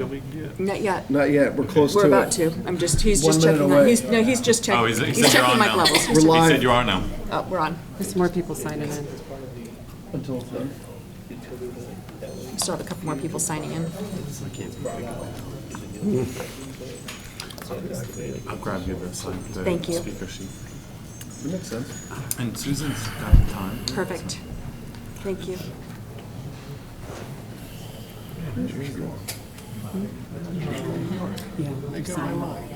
Not yet. Not yet. We're close We're to about it. to. He's 1 just minute checking. away. He's just checking. Oh, he said he's you're checking on mic now. levels. We're live. He said you are now. Oh, we're on. There's more people signing in. Until it's done. We still have a couple more people signing in. I'll grab you the Thank you. speaker sheet. That makes sense. And Susan's got the time. Perfect. Thank you.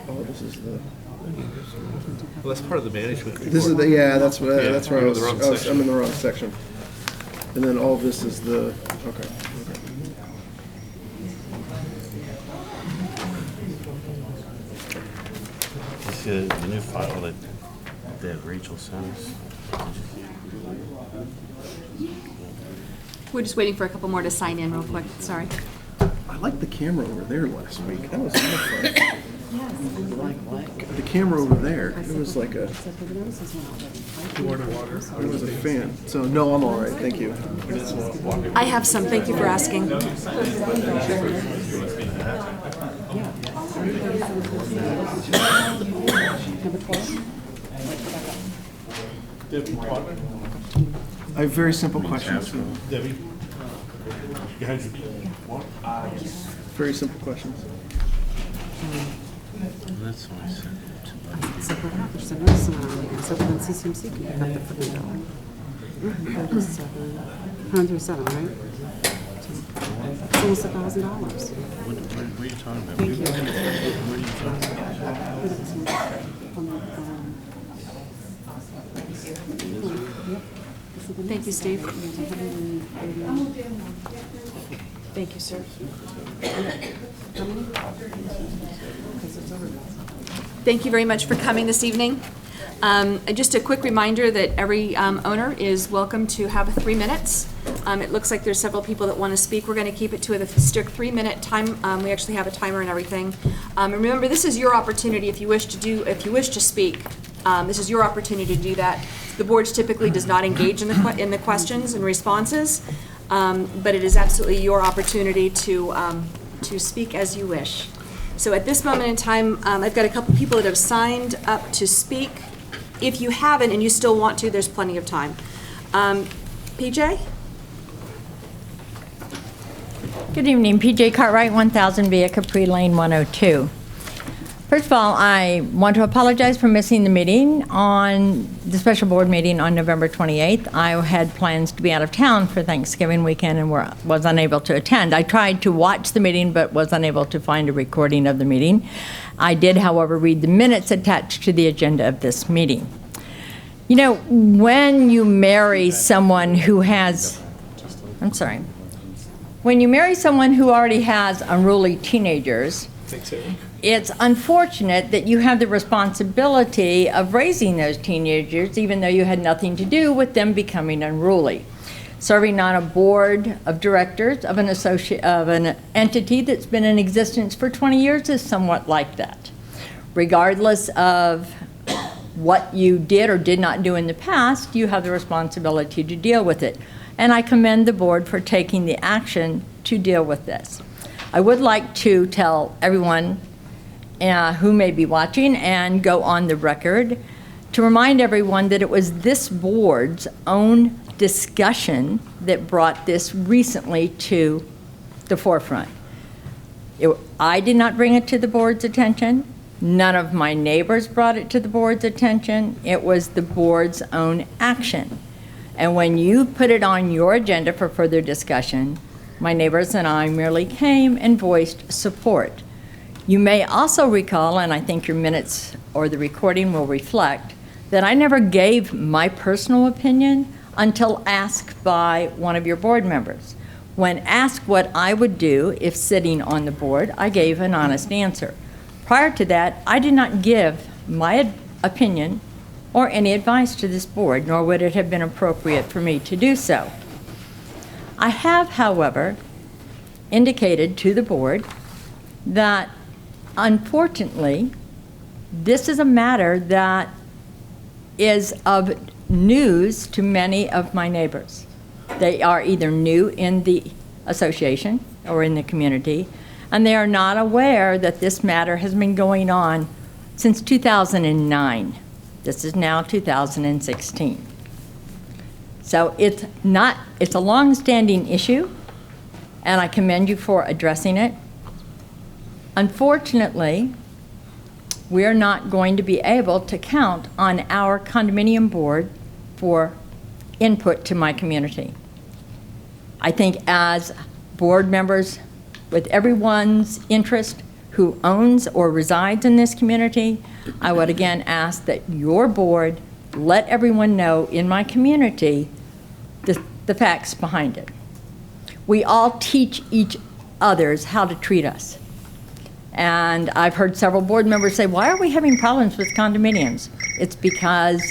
Oh, this is the. Well, that's part of the management. This is the. Yeah, that's what. That's where you're in the wrong section. I'm in the wrong section. And then all this is the. Okay. You see the new file that Rachel sent us? We're just waiting for a couple more to sign in real quick. Sorry. I liked the camera over there last week. That was so fun. Like what? The camera over there. It was like a. Except for the notices went out. I was a fan. So no, I'm all right. Thank you. I have some. Thank you for asking. Number 12? I have very simple questions. Debbie? Very simple questions. That's what I sent it to. Except for that, there's a notice went out. Except for then CCMC can pick up the footnote dollar. 137, right? It's almost $1,000. What are you talking about? Thank you. What are you talking Thank you, Steve. Thank you, sir. Thank you very much for coming this evening. Just a quick reminder that every owner is welcome to have 3 minutes. It looks like there's several people that want to speak. We're going to keep it to a strict 3-minute time. We actually have a timer and everything. And remember, this is your opportunity if you wish to speak. This is your opportunity to do that. The board typically does not engage in the questions and responses, but it is absolutely your opportunity to speak as you wish. So at this moment in time, I've got a couple people that have signed up to speak. If you haven't and you still want to, there's plenty of time. PJ? Good evening, PJ Cartwright, 1000 Via Capri Lane, 102. First of all, I want to apologize for missing the meeting on the special board meeting on November 28th. I had plans to be out of town for Thanksgiving weekend and was unable to attend. I tried to watch the meeting but was unable to find a recording of the meeting. I did, however, read the minutes attached to the agenda of this meeting. You know, when you marry someone who has, when you marry someone who already has unruly teenagers, it's unfortunate that you have the responsibility of raising those teenagers, even though you had nothing to do with them becoming unruly. Serving on a board of directors of an entity that's been in existence for 20 years is somewhat like that. Regardless of what you did or did not do in the past, you have the responsibility to deal with it. And I commend the board for taking the action to deal with this. I would like to tell everyone who may be watching and go on the record to remind everyone that it was this board's own discussion that brought this recently to the forefront. I did not bring it to the board's attention. None of my neighbors brought it to the board's attention. It was the board's own action. And when you put it on your agenda for further discussion, my neighbors and I merely came and voiced support. You may also recall, and I think your minutes or the recording will reflect, that I never gave my personal opinion until asked by one of your board members. When asked what I would do if sitting on the board, I gave an honest answer. Prior to that, I did not give my opinion or any advice to this board, nor would it have been appropriate for me to do so. I have, however, indicated to the board that, unfortunately, this is a matter that is of news to many of my neighbors. They are either new in the association or in the community, and they are not aware that this matter has been going on since 2009. This is now 2016. So it's a long-standing issue, and I commend you for addressing it. Unfortunately, we are not going to be able to count on our condominium board for input to my community. I think as board members with everyone's interest who owns or resides in this community, I would again ask that your board let everyone know in my community the facts behind it. We all teach each others how to treat us. And I've heard several board members say, why are we having problems with condominiums? It's because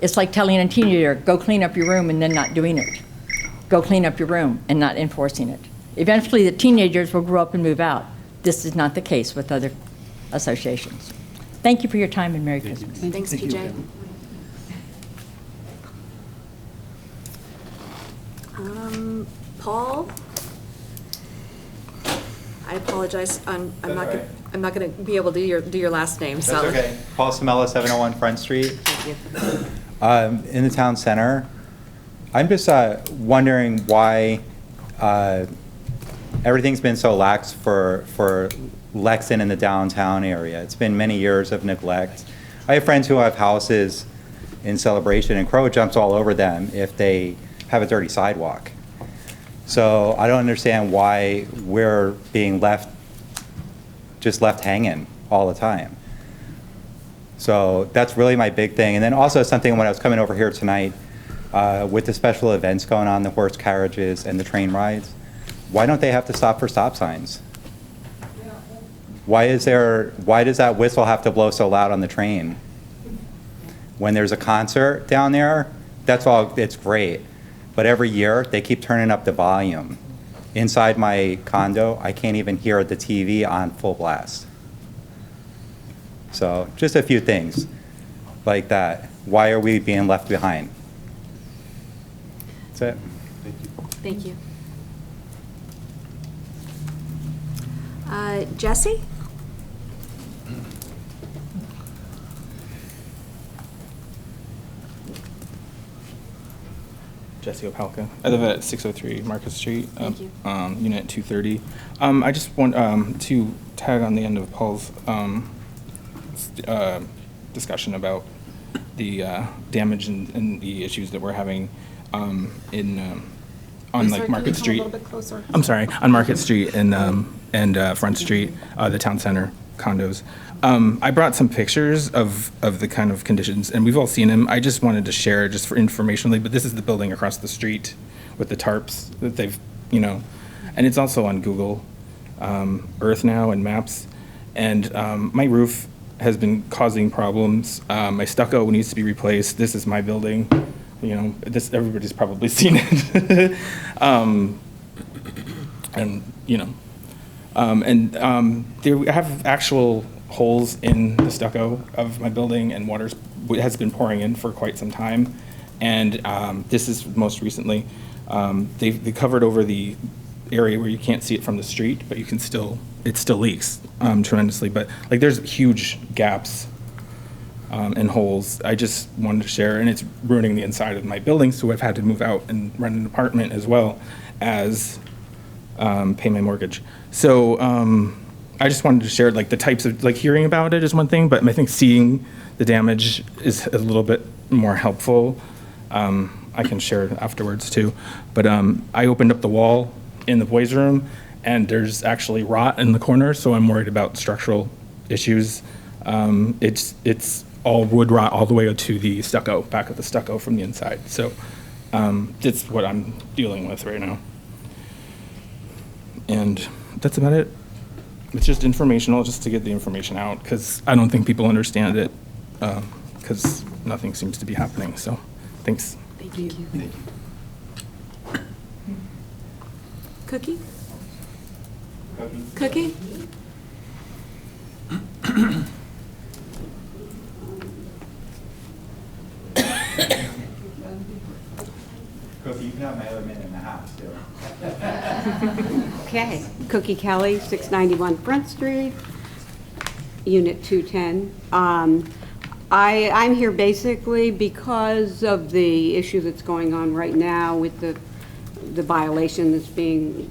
it's like telling a teenager, go clean up your room and then not doing it. Go clean up your room and not enforcing it. Eventually the teenagers will grow up and move out. This is not the case with other associations. Thank you for your time and Merry Christmas. Thanks, PJ. Paul? I apologize, I'm not going to be able to do your last name, so. That's okay. Paul Samella, 701 Front Street. Thank you. In the town center. I'm just wondering why everything's been so lax for Lexington in the downtown area. It's been many years of neglect. I have friends who have houses in Celebration, and CROA jumps all over them if they have a dirty sidewalk. So I don't understand why we're being just left hanging all the time. So that's really my big thing. And then also something when I was coming over here tonight, with the special events going on, the horse carriages and the train rides, why don't they have to stop for stop signs? Why does that whistle have to blow so loud on the train? When there's a concert down there, it's great. But every year, they keep turning up the volume. Inside my condo, I can't even hear the TV on full blast. So just a few things like that. Why are we being left behind? That's it. Thank you. Jesse? Jesse Opalka. I live at 603 Market Street, Thank you. Unit 230. I just want to tag on the end of Paul's discussion about the damage and the issues that we're having on like Market Street. I'm sorry, on Market Street and Front Street, the town center condos. I brought some pictures of the kind of conditions, and we've all seen them. I just wanted to share just for informationally, but this is the building across the street with the tarps that they've, and it's also on Google Earth now and Maps. And my roof has been causing problems. My stucco needs to be replaced. This is my building. Everybody's probably seen it. I have actual holes in the stucco of my building, and water has been pouring in for quite some time. And this is most recently, they covered over the area where you can't see it from the street, but it still leaks tremendously. But like there's huge gaps and holes. I just wanted to share, and it's ruining the inside of my building, so I've had to move out and rent an apartment as well as pay my mortgage. So I just wanted to share like the types of, like hearing about it is one thing, but I think seeing the damage is a little bit more helpful. I can share it afterwards too. But I opened up the wall in the boys' room, and there's actually rot in the corner, so I'm worried about structural issues. It's all wood rot all the way to the stucco, back of the stucco from the inside. So that's what I'm dealing with right now. And that's about it. It's just informational, just to get the information out, because I don't think people understand it, because nothing seems to be happening. So thanks. Thank you. Cookie? Cookie? Kofi, you can have my other minute and a half too. Okay. Cookie Kelly, 691 Front Street, Unit 210. I'm here basically because of the issue that's going on right now with the violation that's being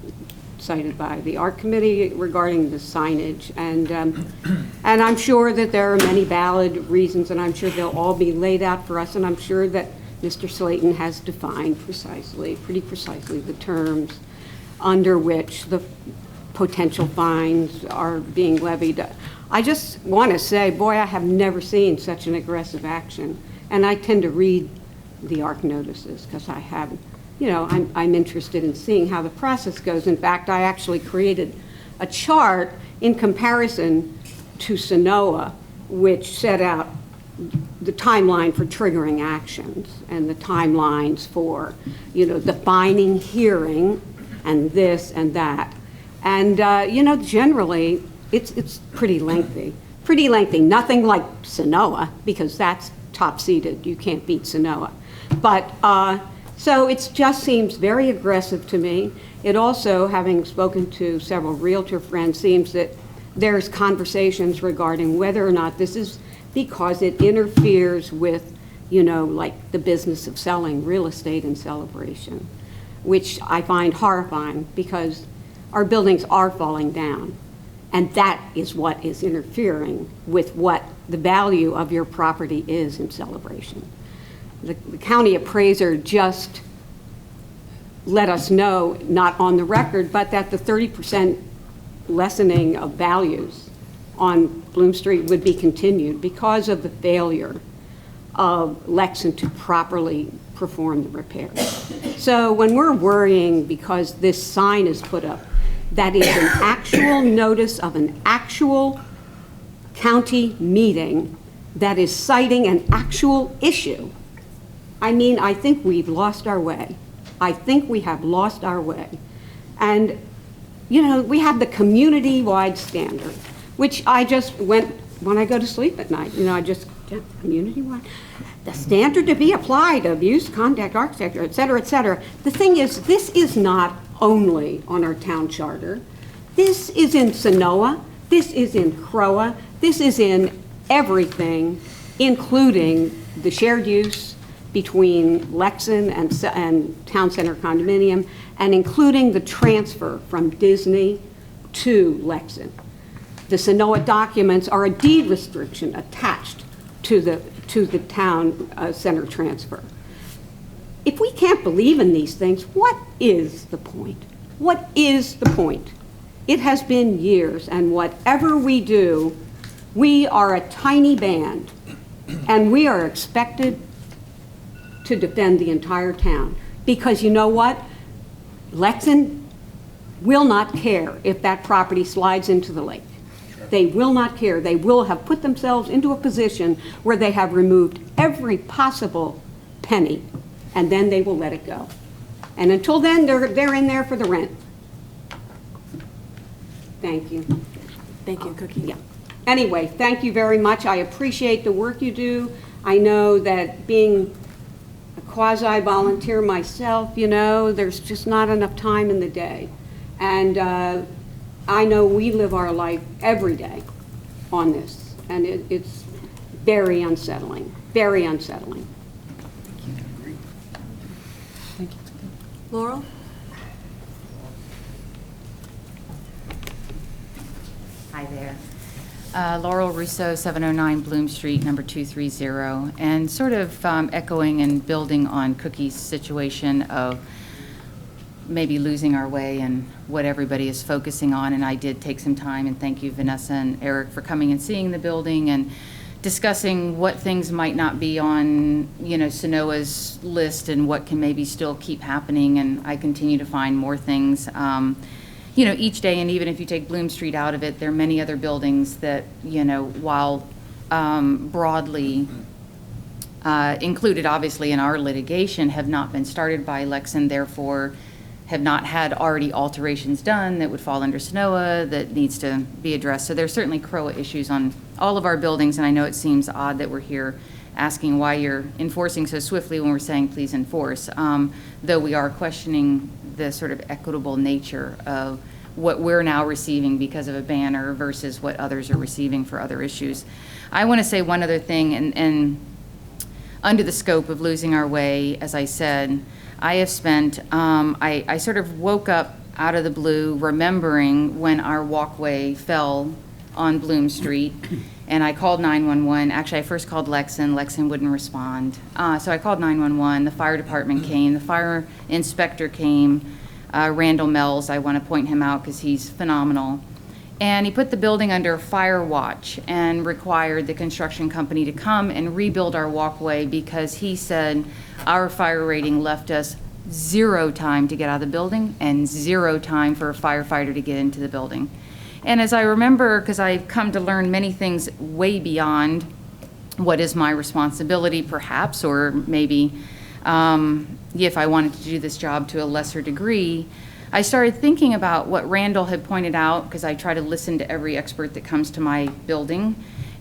cited by the Art Committee regarding the signage. And I'm sure that there are many valid reasons, and I'm sure they'll all be laid out for us, and I'm sure that Mr. Slayton has defined pretty precisely, the terms under which the potential fines are being levied. I just want to say, boy, I have never seen such an aggressive action. And I tend to read the ARC notices because I have, I'm interested in seeing how the process goes. In fact, I actually created a chart in comparison to Sonoa, which set out the timeline for triggering actions and the timelines for, defining hearing and this and that. And, generally, it's pretty lengthy. Nothing like Sonoa, because that's top-seeded. You can't beat Sonoa. But, so it just seems very aggressive to me. It also, having spoken to several realtor friends, seems that there's conversations regarding whether or not this is because it interferes with, like the business of selling real estate in Celebration, which I find horrifying because our buildings are falling down. And that is what is interfering with what the value of your property is in Celebration. The county appraiser just let us know, not on the record, but that the 30% lessening of values on Bloom Street would be continued because of the failure of Lexington to properly perform the repairs. So when we're worrying because this sign is put up, that is an actual notice of an actual county meeting that is citing an actual issue. I mean, I think we've lost our way. I think we have lost our way. And, we have the community-wide standard, which I just went, when I go to sleep at night, I just get community-wide. The standard to be applied, abuse, conduct, architecture, et cetera, et cetera. The thing is, this is not only on our town charter. This is in Sonoa, this is in CROA, this is in everything, including the shared use between Lexington and Town Center Condominium, and including the transfer from Disney to Lexington. The Sonoa documents are a deed restriction attached to the town center transfer. If we can't believe in these things, what is the point? What is the point? It has been years, and whatever we do, we are a tiny band, and we are expected to defend the entire town. Because you know what? Lexington will not care if that property slides into the lake. They will not care. They will have put themselves into a position where they have removed every possible penny, and then they will let it go. And until then, they're in there for the rent. Thank you. Thank you, Cookie. Yeah. Anyway, thank you very much. I appreciate the work you do. I know that being a quasi-volunteer myself, there's just not enough time in the day. And I know we live our life every day on this, and it's very unsettling, very unsettling. Thank you. Laurel? Hi there. Laurel Rousseau, 709 Bloom Street, number 230. And sort of echoing and building on Cookie's situation of maybe losing our way and what everybody is focusing on. And I did take some time, and thank you, Vanessa and Eric, for coming and seeing the building and discussing what things might not be on, Sonoa's list and what can maybe still keep happening. And I continue to find more things, each day. And even if you take Bloom Street out of it, there are many other buildings that, while broadly included obviously in our litigation, have not been started by Lexington, therefore have not had already alterations done that would fall under Sonoa that needs to be addressed. So there's certainly CROA issues on all of our buildings, and I know it seems odd that we're here asking why you're enforcing so swiftly when we're saying please enforce, though we are questioning the sort of equitable nature of what we're now receiving because of a banner versus what others are receiving for other issues. I want to say one other thing, and under the scope of losing our way, as I said, I have spent, I sort of woke up out of the blue remembering when our walkway fell on Bloom Street, and I called 911. Actually, I first called Lexan. Lexan wouldn't respond. So I called 911. The fire department came. The fire inspector came. Randall Mells, I want to point him out because he's phenomenal. And he put the building under fire watch and required the construction company to come and rebuild our walkway because he said our fire rating left us 0 time to get out of the building and 0 time for a firefighter to get into the building. And as I remember, because I've come to learn many things way beyond what is my responsibility, perhaps, or maybe if I wanted to do this job to a lesser degree, I started thinking about what Randall had pointed out, because I try to listen to every expert that comes to my building.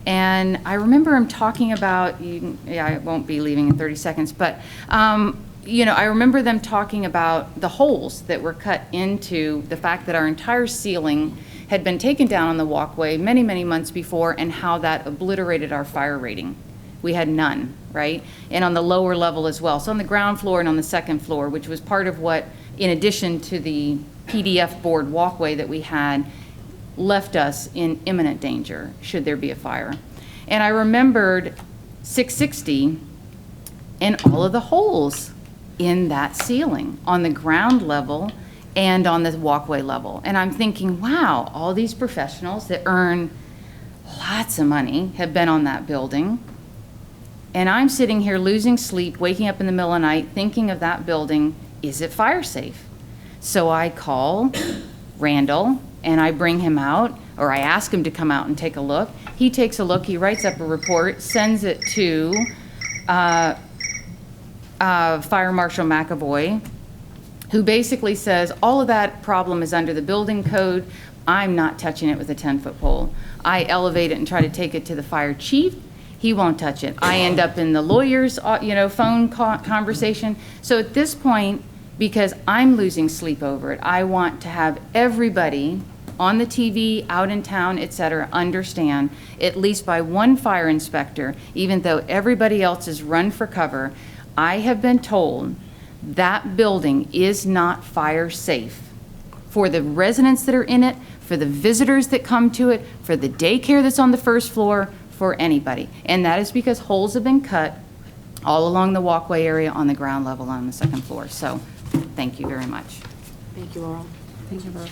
And I remember him talking about, I won't be leaving in 30 seconds, but I remember them talking about the holes that were cut into the fact that our entire ceiling had been taken down on the walkway many, many months before, and how that obliterated our fire rating. We had none, right? And on the lower level as well. So on the ground floor and on the second floor, which was part of what, in addition to the PDF board walkway that we had, left us in imminent danger should there be a fire. And I remembered 660 and all of the holes in that ceiling on the ground level and on the walkway level. And I'm thinking, wow, all these professionals that earn lots of money have been on that building. And I'm sitting here losing sleep, waking up in the middle of the night, thinking of that building, is it fire safe? So I call Randall and I bring him out, or I ask him to come out and take a look. He takes a look, he writes up a report, sends it to Fire Marshal McAvoy, who basically says, all of that problem is under the building code. I'm not touching it with a 10-foot pole. I elevate it and try to take it to the fire chief. He won't touch it. I end up in the lawyer's, phone conversation. So at this point, because I'm losing sleep over it, I want to have everybody on the TV, out in town, et cetera, understand, at least by one fire inspector, even though everybody else is run for cover, I have been told that building is not fire safe for the residents that are in it, for the visitors that come to it, for the daycare that's on the first floor, for anybody. And that is because holes have been cut all along the walkway area on the ground level on the second floor. So thank you very much. Thank you, Laurel. Thank you, Laura.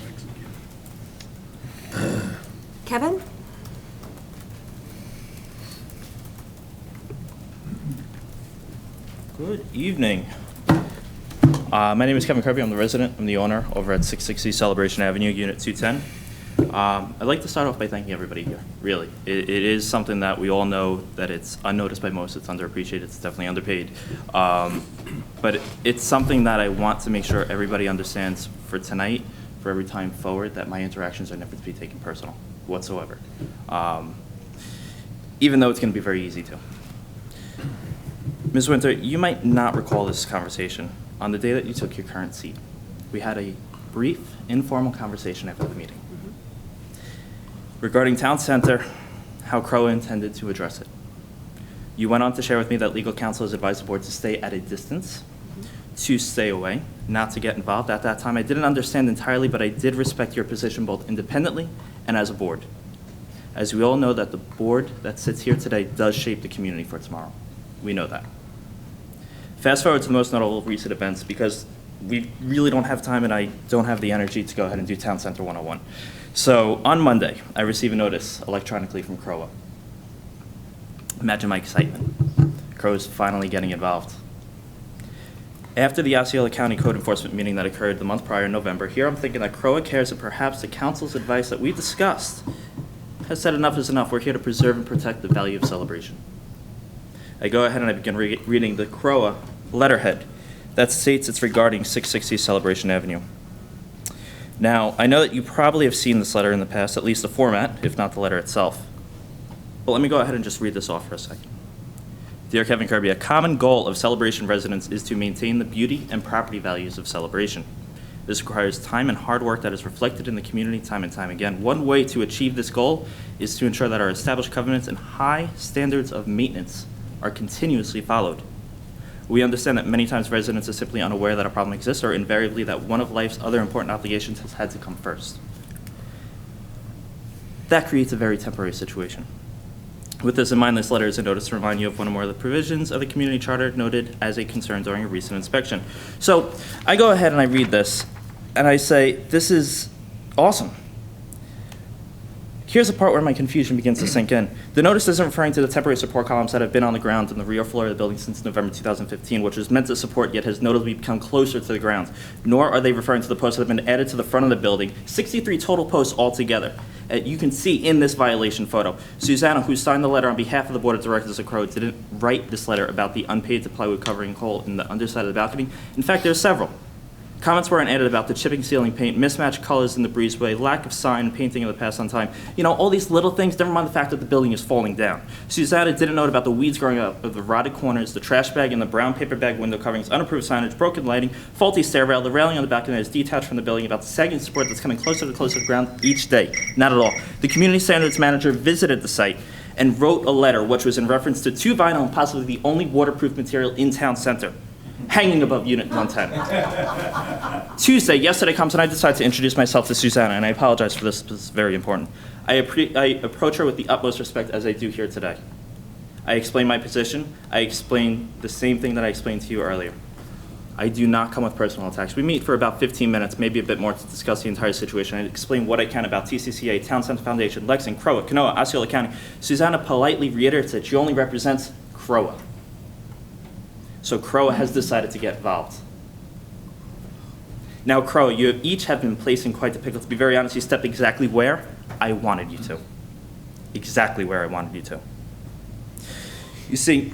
Kevin? Good evening. My name is Kevin Kirby. I'm the resident. I'm the owner over at 660 Celebration Avenue, Unit 210. I'd like to start off by thanking everybody here, really. It is something that we all know that it's unnoticed by most, it's underappreciated, it's definitely underpaid. But it's something that I want to make sure everybody understands for tonight, for every time forward, that my interactions are never to be taken personal whatsoever. Even though it's going to be very easy to. Ms. Winter, you might not recall this conversation. On the day that you took your current seat, we had a brief, informal conversation after the meeting regarding Town Center, how CROA intended to address it. You went on to share with me that legal counsel has advised the board to stay at a distance, to stay away, not to get involved. At that time, I didn't understand entirely, but I did respect your position both independently and as a board. As we all know, that the board that sits here today does shape the community for tomorrow. We know that. Fast forward to the most notable recent events, because we really don't have time and I don't have the energy to go ahead and do Town Center 101. So on Monday, I received a notice electronically from CROA. Imagine my excitement. CROA's finally getting involved. After the Osceola County Code Enforcement meeting that occurred the month prior in November, here I'm thinking that CROA cares that perhaps the council's advice that we discussed has said enough is enough. We're here to preserve and protect the value of celebration. I go ahead and I begin reading the CROA letterhead that states it's regarding 660 Celebration Avenue. Now, I know that you probably have seen this letter in the past, at least the format, if not the letter itself. But let me go ahead and just read this off for a second. Dear Kevin Kirby, a common goal of Celebration residents is to maintain the beauty and property values of Celebration. This requires time and hard work that is reflected in the community time and time again. One way to achieve this goal is to ensure that our established covenants and high standards of maintenance are continuously followed. We understand that many times residents are simply unaware that a problem exists, or invariably that one of life's other important obligations has had to come first. That creates a very temporary situation. With this in mind, this letter is a notice to remind you of one or more of the provisions of the community charter noted as a concern during a recent inspection. So I go ahead and I read this, and I say, this is awesome. Here's the part where my confusion begins to sink in. The notice isn't referring to the temporary support columns that have been on the ground in the rear floor of the building since November 2015, which was meant to support yet has notably become closer to the ground. Nor are they referring to the posts that have been added to the front of the building, 63 total posts altogether. You can see in this violation photo, Susanna, who signed the letter on behalf of the Board of Directors of CROA, didn't write this letter about the unpainted plywood covering hole in the underside of the balcony. In fact, there's several. Comments weren't added about the chipping ceiling paint, mismatched colors in the breezeway, lack of sign, painting of the past on time. You know, all these little things, never mind the fact that the building is falling down. Susanna didn't note about the weeds growing up of the rotted corners, the trash bag and the brown paper bag window coverings, unapproved signage, broken lighting, faulty stair rail, the railing on the balcony that is detached from the building, about the sagging support that's coming closer to the ground each day. Not at all. The community standards manager visited the site and wrote a letter which was in reference to 2 vinyl and possibly the only waterproof material in town center, hanging above Unit 110. Tuesday, yesterday comes, and I decide to introduce myself to Susanna, and I apologize for this, but it's very important. I approach her with the utmost respect as I do here today. I explain my position. I explain the same thing that I explained to you earlier. I do not come with personal attacks. We meet for about 15 minutes, maybe a bit more, to discuss the entire situation. I explain what I can about TCCA, Town Center Foundation, Lexington, CROA, Canoa, Osceola County. Susanna politely reiterates that she only represents CROA. So CROA has decided to get involved. Now, CROA, you each have been placed in quite the pickle. To be very honest, you stepped exactly where I wanted you to. Exactly where I wanted you to. You see,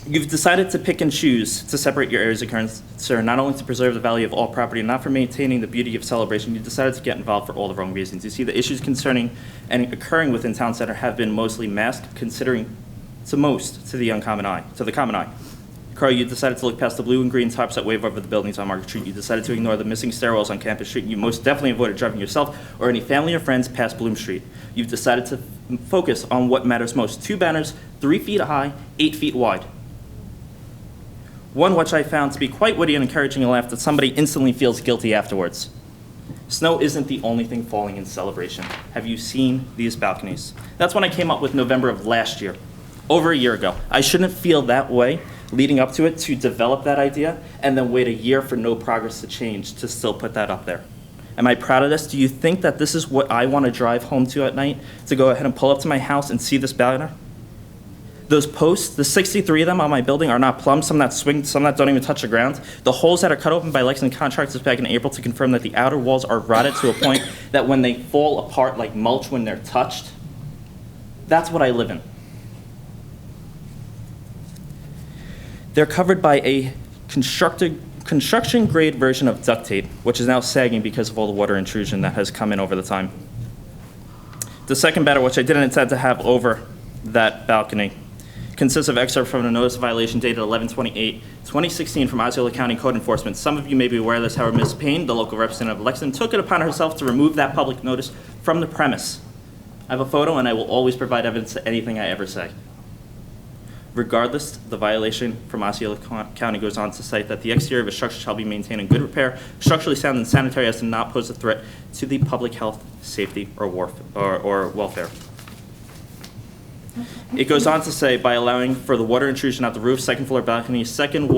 you've decided to pick and choose to separate your areas of concern, not only to preserve the value of all property and not for maintaining the beauty of celebration. You decided to get involved for all the wrong reasons. You see, the issues concerning and occurring within Town Center have been mostly masked, considering to most to the common eye. CROA, you decided to look past the blue and green tops that wave over the buildings on Market Street. You decided to ignore the missing stairwells on Campus Street. You most definitely avoided driving yourself or any family or friends past Bloom Street. You've decided to focus on what matters most. 2 banners, 3 feet high, 8 feet wide. One which I found to be quite witty and encouraging a laugh that somebody instantly feels guilty afterwards. Snow isn't the only thing falling in celebration. Have you seen these balconies? That's when I came up with November of last year, over a year ago. I shouldn't feel that way leading up to it, to develop that idea, and then wait a year for no progress to change to still put that up there. Am I proud of this? Do you think that this is what I want to drive home to at night? To go ahead and pull up to my house and see this banner? Those posts, the 63 of them on my building, are not plumbed, some that swing, some that don't even touch the ground. The holes that are cut open by Lexington contractors back in April to confirm that the outer walls are rotted to a point that when they fall apart like mulch when they're touched, that's what I live in. They're covered by a construction-grade version of duct tape, which is now sagging because of all the water intrusion that has come in over the time. The second banner, which I didn't intend to have over that balcony, consists of excerpts from a notice of violation dated 11/28/2016 from Osceola County Code Enforcement. Some of you may be aware of this, however, Ms. Payne, the local representative of Lexington, took it upon herself to remove that public notice from the premise. I have a photo, and I will always provide evidence to anything I ever say. Regardless, the violation from Osceola County goes on to cite that the exterior of a structure shall be maintained in good repair, structurally sound and sanitary as to not pose a threat to the public health, safety, or welfare. It goes on to say, by allowing for the water intrusion at the roof, second floor balcony, second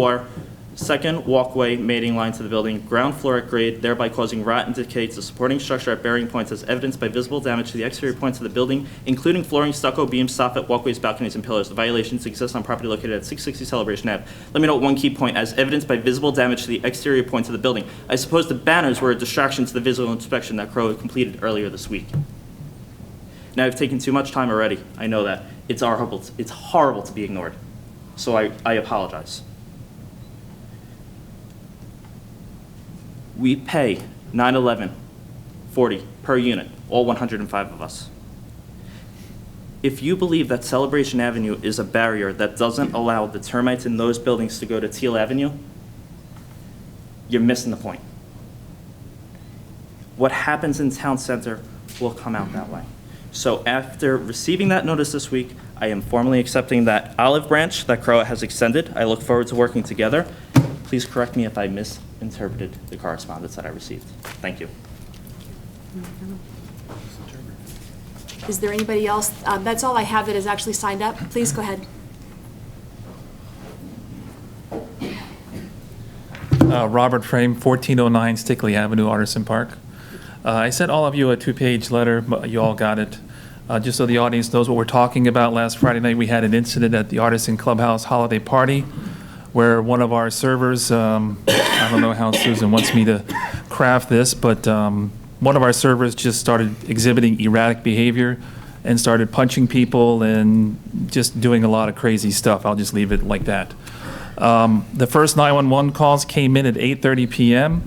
walkway mating line to the building, ground floor at grade, thereby causing rot and decay to the supporting structure at bearing points as evidenced by visible damage to the exterior points of the building, including flooring, stucco, beams, soffit, walkways, balconies, and pillars. The violations exist on property located at 660 Celebration Ave. Let me note one key point. As evidenced by visible damage to the exterior points of the building, I suppose the banners were a distraction to the visual inspection that CROA completed earlier this week. Now, I've taken too much time already. I know that. It's horrible to be ignored. So I apologize. We pay $911.40 per unit, all 105 of us. If you believe that Celebration Avenue is a barrier that doesn't allow the termites in those buildings to go to Teal Avenue, you're missing the point. what happens in town center will come out that way. So after receiving that notice this week, I am formally accepting that olive branch that CROA has extended. I look forward to working together. Please correct me if I misinterpreted the correspondence that I received. Thank you. Is there anybody else? That's all I have that is actually signed up. Please go ahead. Robert Frame, 1409 Stickley Avenue, Artisan Park. I sent all of you a 2-page letter, but you all got it. Just so the audience knows what we're talking about, last Friday night we had an incident at the Artisan Clubhouse holiday party where one of our servers, I don't know how Susan wants me to craft this, but one of our servers just started exhibiting erratic behavior and started punching people and just doing a lot of crazy stuff. I'll just leave it like that. The first 911 calls came in at 8:30 p.m.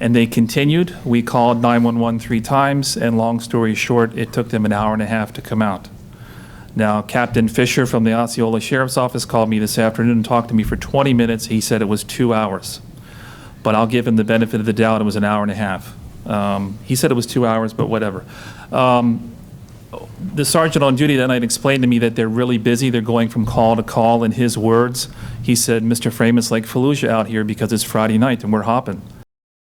and they continued. We called 911 3 times, and long story short, it took them an hour and a half to come out. Now, Captain Fisher from the Osceola Sheriff's Office called me this afternoon and talked to me for 20 minutes. He said it was 2 hours, but I'll give him the benefit of the doubt. It was an hour and a half. He said it was 2 hours, but whatever. The sergeant on duty that night explained to me that they're really busy. They're going from call to call. In his words, he said, "Mr. Frame, it's like Fallujah out here because it's Friday night and we're hopping."